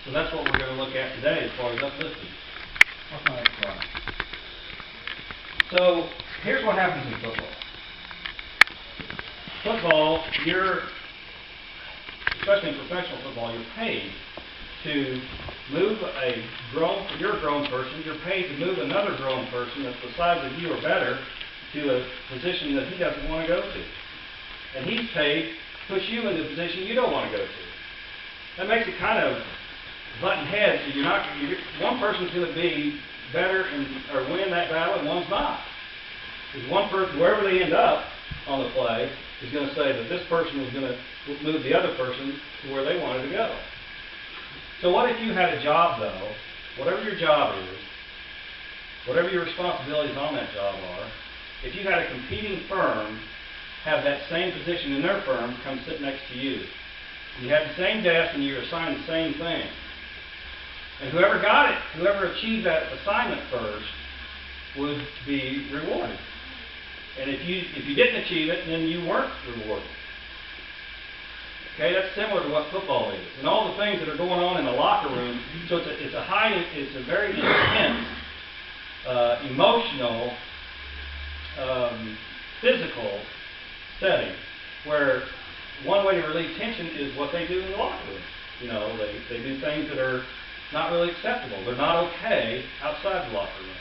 So that's what we're going to look at today as far as uplifting. What's my next slide? So here's what happens in football. Football, especially in professional football, you're paid to move you're a grown person, you're paid to move another grown person that's the size of you or better to a position that he doesn't want to go to. And he's paid to push you into a position you don't want to go to. That makes it kind of button heads. So one person's going to be better or win that battle and one's not. Because one person, wherever they end up on the play, is going to say that this person was going to move the other person to where they wanted to go. So what if you had a job, though, whatever your job is, whatever your responsibilities on that job are, if you had a competing firm have that same position in their firm come sit next to you. You had the same desk and you were assigned the same thing. And whoever got it, whoever achieved that assignment first, would be rewarded. And if you didn't achieve it, then you weren't rewarded. Okay, that's similar to what football is. And all the things that are going on in the locker room, so it's a very intense, emotional, physical setting, where one way to relieve tension is what they do in the locker room. You know, they do things that are not really acceptable. They're not okay outside the locker room.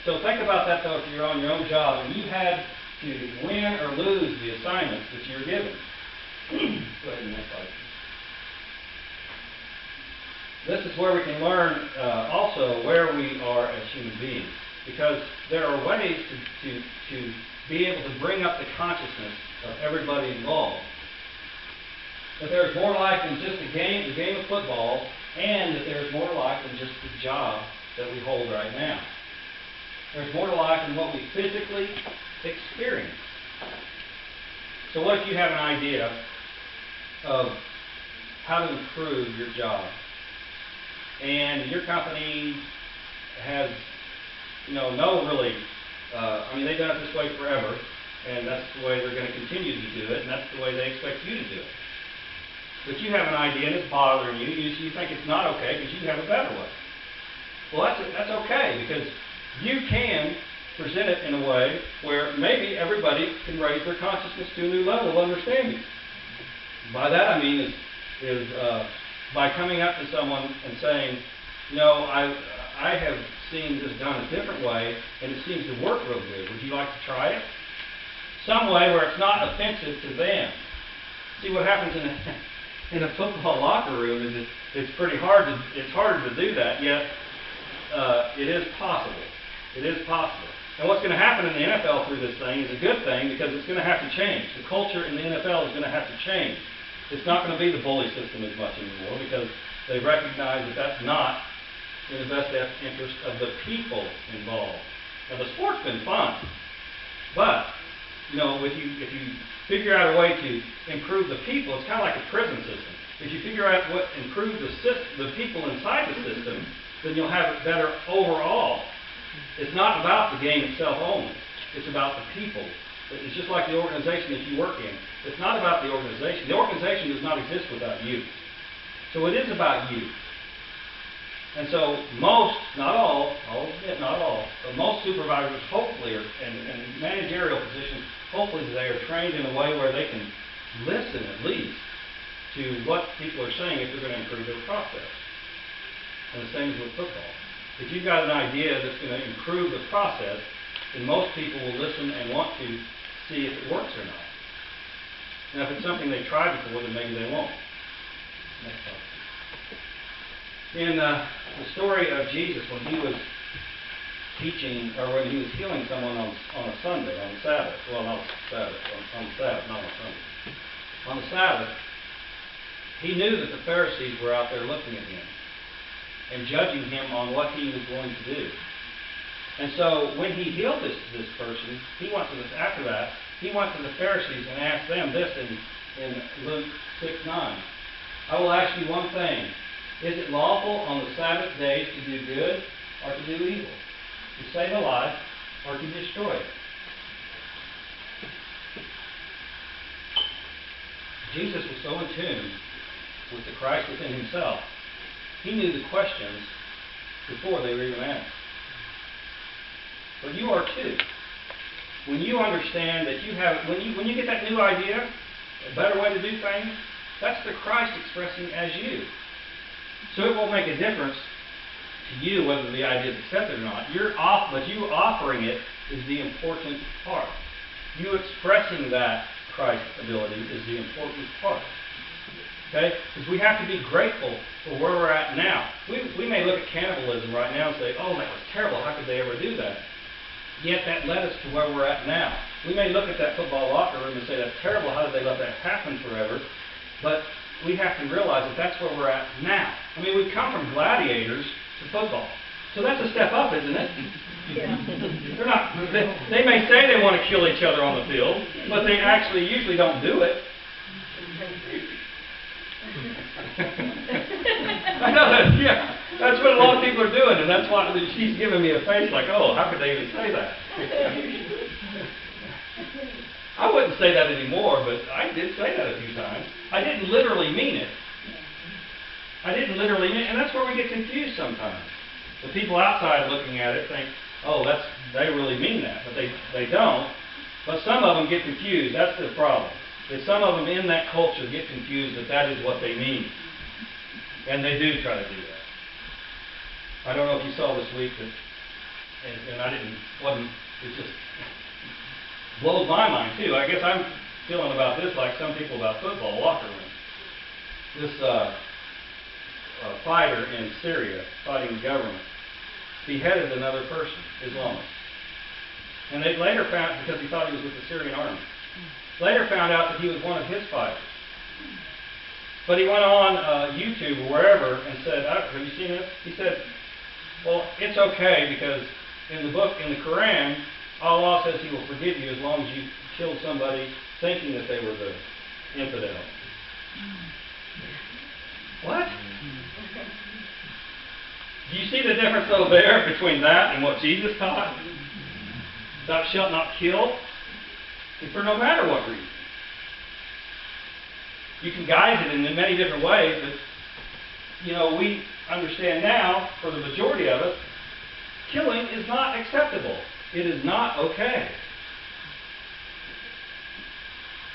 So think about that, though, if you're on your own job and you had to win or lose the assignments that you were given. Go ahead and next slide. This is where we can learn also where we are as human beings, because there are ways to be able to bring up the consciousness of everybody involved. That there's more life than just the game of football, and that there's more life than just the job that we hold right now. There's more to life than what we physically experience. So what if you have an idea of how to improve your job, and your company has, they've done it this way forever, and that's the way they're going to continue to do it, and that's the way they expect you to do it. But you have an idea and it's bothering you, you think it's not okay because you have a better way. Well, that's okay, because you can present it in a way where maybe everybody can raise their consciousness to a new level of understanding. By that I mean is by coming up to someone and saying, I have seen this done a different way, and it seems to work real good. Would you like to try it? Some way where it's not offensive to them. See, what happens in a football locker room is it's harder to do that, yet it is possible. It is possible. And what's going to happen in the NFL through this thing is a good thing, because it's going to have to change. The culture in the NFL is going to have to change. It's not going to be the bully system as much anymore, because they recognize that that's not in the best interest of the people involved. Now, the sport's been fun, but if you figure out a way to improve the people, it's kind of like a prison system. If you figure out what improves the people inside the system, then you'll have it better overall. It's not about the game itself only. It's about the people. It's just like the organization that you work in. It's not about the organization. The organization does not exist without you. So it is about you. And so most, not all, I'll admit not all, but most supervisors hopefully and managerial positions, hopefully they are trained in a way where they can listen at least to what people are saying if they're going to improve their process. And the same is with football. If you've got an idea that's going to improve the process, then most people will listen and want to see if it works or not. Now, if it's something they tried before, then maybe they won't. Next slide. In the story of Jesus, when he was teaching, or when he was healing someone on a Sunday, on the Sabbath, well, not Sabbath, on the Sabbath, not on Sunday. On the Sabbath, he knew that the Pharisees were out there looking at him and judging him on what he was going to do. And so when he healed this person, after that, he went to the Pharisees and asked them this in Luke 6:9. I will ask you one thing. Is it lawful on the Sabbath day to do good or to do evil? To save a life or to destroy it? Jesus was so in tune with the Christ within himself, he knew the questions before they were even asked. But you are too. When you understand that you have, when you get that new idea, a better way to do things, that's the Christ expressing as you. So it won't make a difference to you whether the idea is accepted or not. But you offering it is the important part. You expressing that Christ ability is the important part. Okay? Because we have to be grateful for where we're at now. We may look at cannibalism right now and say, oh, that was terrible. How could they ever do that? Yet that led us to where we're at now. We may look at that football locker room and say, that's terrible. How did they let that happen forever? But we have to realize that that's where we're at now. I mean, we've come from gladiators to football. So that's a step up, isn't it? Yeah. They may say they want to kill each other on the field, but they actually usually don't do it. I know that, yeah. That's what a lot of people are doing, and that's why she's giving me a face like, oh, how could they even say that? I wouldn't say that anymore, but I did say that a few times. I didn't literally mean it. I didn't literally mean it, and that's where we get confused sometimes. The people outside looking at it think, oh, they really mean that, but they don't. But some of them get confused. That's the problem. That some of them in that culture get confused that is what they mean. And they do try to do that. I don't know if you saw this week that, and it just blows my mind too. I guess I'm feeling about this like some people about football locker rooms. This fighter in Syria fighting the government beheaded another person, Islamist. And they later found, because he thought he was with the Syrian army, later found out that he was one of his fighters. But he went on YouTube or wherever and said, have you seen this? He said, well, it's okay because in the Quran, Allah says he will forgive you as long as you killed somebody thinking that they were the infidel. What? Do you see the difference though there between that and what Jesus taught? Thou shalt not kill, and for no matter what reason. You can guise it in many different ways, but we understand now, for the majority of us, killing is not acceptable. It is not okay.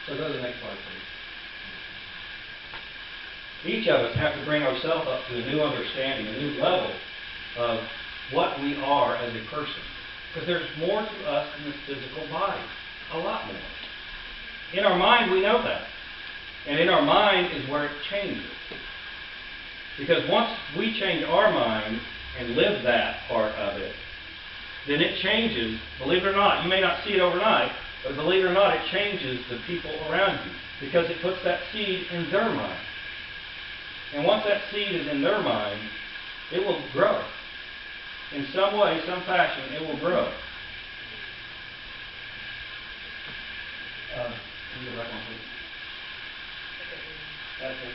So go to the next slide, please. Each of us have to bring ourselves up to a new understanding, a new level of what we are as a person. Because there's more to us than this physical body. A lot more. In our mind, we know that. And in our mind is where it changes. Because once we change our mind and live that part of it, then it changes. Believe it or not, you may not see it overnight, but believe it or not, it changes the people around you. Because it puts that seed in their mind. And once that seed is in their mind, it will grow. In some way, some fashion, it will grow. Can you go back one, please? That's it.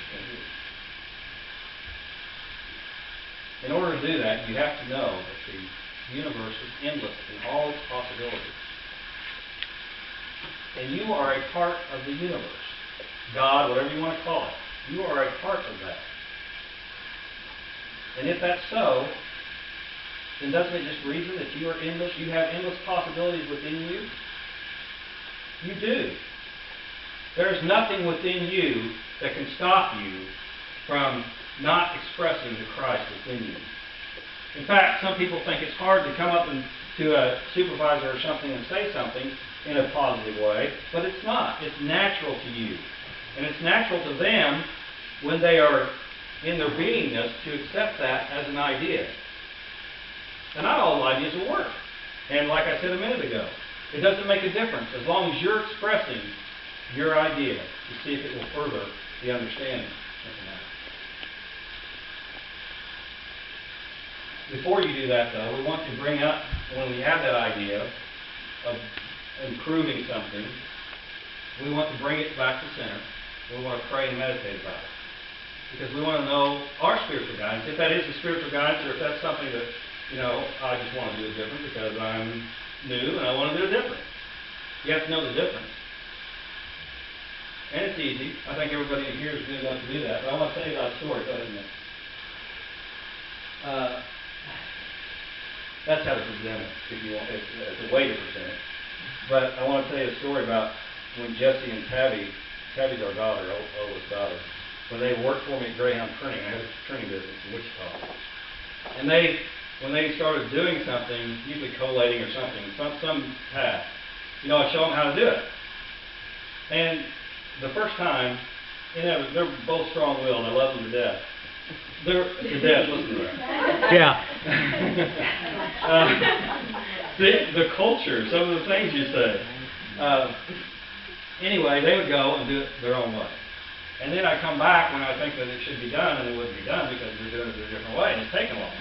In order to do that, you have to know that the universe is endless in all its possibilities. And you are a part of the universe. God, whatever you want to call it. You are a part of that. And if that's so, then doesn't it just reason that you are endless? You have endless possibilities within you? You do. There's nothing within you that can stop you from not expressing the Christ within you. In fact, some people think it's hard to come up to a supervisor or something and say something in a positive way, but it's not. It's natural to you. And it's natural to them when they are in their beingness to accept that as an idea. And not all ideas will work. And like I said a minute ago, it doesn't make a difference as long as you're expressing your idea to see if it will further the understanding of the matter. Before you do that, though, we want to bring up, when we have that idea of improving something, we want to bring it back to center. We want to pray and meditate about it. Because we want to know our spiritual guidance, if that is the spiritual guidance, or if that's something that, I just want to do it different because I'm new and I want to do it different. You have to know the difference. And it's easy. I think everybody in here is good enough to do that. But I want to tell you about a story. Go ahead a minute. That's how to present it, if you want. It's a way to present it. But I want to tell you a story about when Jesse and Tabby's our daughter, oldest daughter, when they worked for me at Greyhound Printing. I had a printing business in Wichita. And when they started doing something, usually collating or something, some task, I'd show them how to do it. And the first time, they're both strong-willed. I love them to death. They're to death, listen to that. Yeah. The culture, some of the things you say. Anyway, they would go and do it their own way. And then I come back when I think that it should be done, and it wouldn't be done because they're doing it a different way, and it's taken long.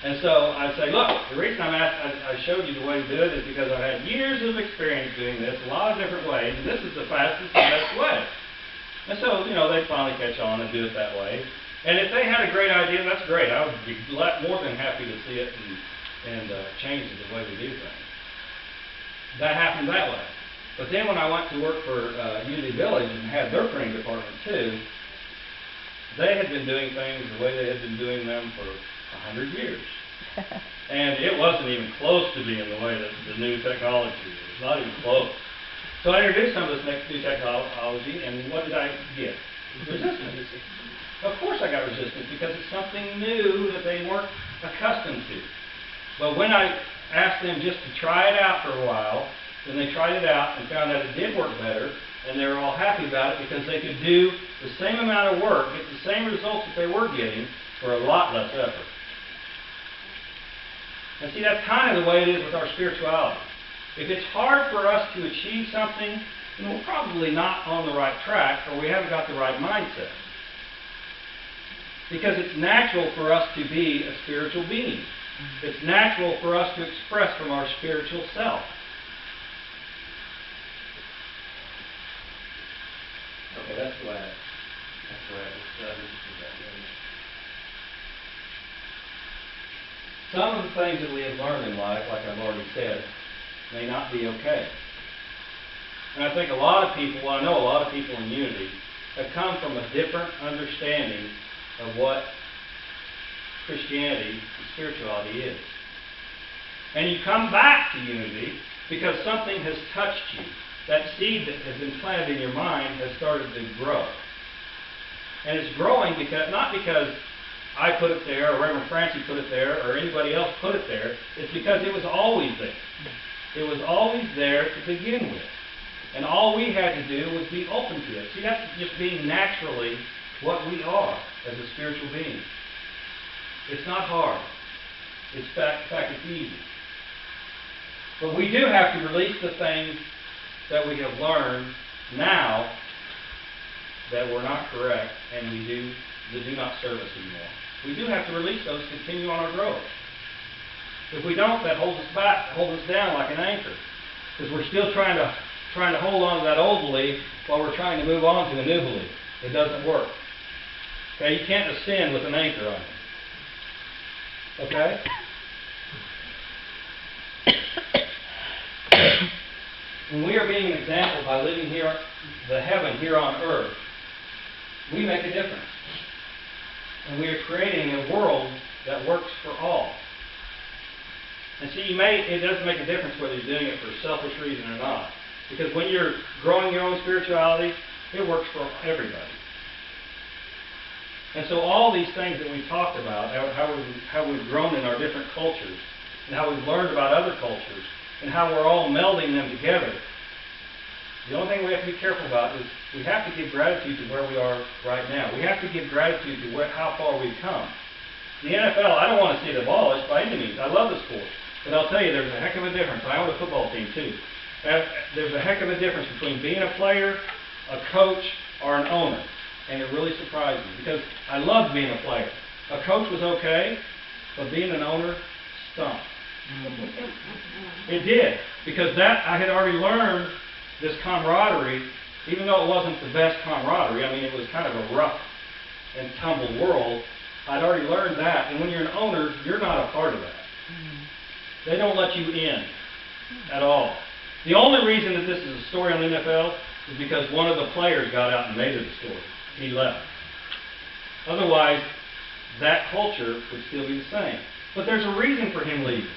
And so I'd say, look, the reason I showed you the way to do it is because I had years of experience doing this, a lot of different ways, and this is the fastest and best way. And so, they'd finally catch on and do it that way. And if they had a great idea, that's great. I would be more than happy to see it and change the way we do things. That happened that way. But then when I went to work for Unity Village and had their printing department too, they had been doing things the way they had been doing them for 100 years. And it wasn't even close to being the way that the new technology is. It's not even close. So I introduced some of this new technology, and what did I get? Resistance. Of course I got resistance, because it's something new that they weren't accustomed to. But when I asked them just to try it out for a while, then they tried it out and found out it did work better, and they were all happy about it because they could do the same amount of work, get the same results that they were getting for a lot less effort. And see, that's kind of the way it is with our spirituality. If it's hard for us to achieve something, then we're probably not on the right track, or we haven't got the right mindset. Because it's natural for us to be a spiritual being. It's natural for us to express from our spiritual self. Okay, that's the way I Some of the things that we have learned in life, like I've already said, may not be okay. And I think a lot of people, I know a lot of people in Unity, have come from a different understanding of what Christianity and spirituality is. And you come back to Unity because something has touched you. That seed that has been planted in your mind has started to grow. And it's growing not because I put it there, or Reverend Francie put it there, or anybody else put it there. It's because it was always there. It was always there to begin with. And all we had to do was be open to it. See, that's just being naturally what we are as a spiritual being. It's not hard. In fact, it's easy. But we do have to release the things that we have learned now that were not correct and that do not serve us anymore. We do have to release those to continue on our growth. If we don't, that holds us back, holds us down like an anchor. Because we're still trying to hold on to that old belief while we're trying to move on to a new belief. It doesn't work. Okay, you can't ascend with an anchor on it. Okay? When we are being an example by living here, the heaven here on earth, we make a difference. And we are creating a world that works for all. And see, it doesn't make a difference whether you're doing it for a selfish reason or not. Because when you're growing your own spirituality, it works for everybody. And so all these things that we've talked about, how we've grown in our different cultures, and how we've learned about other cultures, and how we're all melding them together, the only thing we have to be careful about is we have to give gratitude to where we are right now. We have to give gratitude to how far we've come. The NFL, I don't want to see it abolished by any means. I love the sport. But I'll tell you, there's a heck of a difference. I own a football team, too. There's a heck of a difference between being a player, a coach, or an owner. And it really surprised me because I loved being a player. A coach was okay, but being an owner stunk. It did. Because I had already learned this camaraderie, even though it wasn't the best camaraderie. I mean, it was kind of a rough and tumble world. I'd already learned that. And when you're an owner, you're not a part of that. They don't let you in at all. The only reason that this is a story on the NFL is because one of the players got out and made it a story. He left. Otherwise, that culture would still be the same. But there's a reason for him leaving.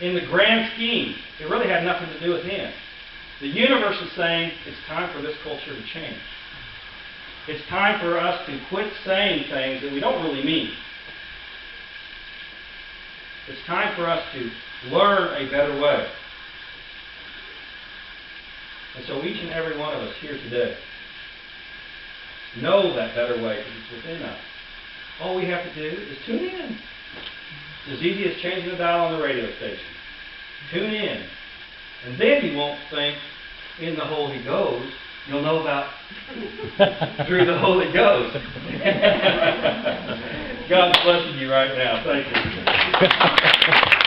In the grand scheme, it really had nothing to do with him. The universe is saying it's time for this culture to change. It's time for us to quit saying things that we don't really mean. It's time for us to learn a better way. And so each and every one of us here today know that better way because it's within us. All we have to do is tune in. It's as easy as changing the dial on the radio station. Tune in. And then you won't think, in the Holy Ghost. You'll know about through the Holy Ghost. God's blessing you right now. Thank you.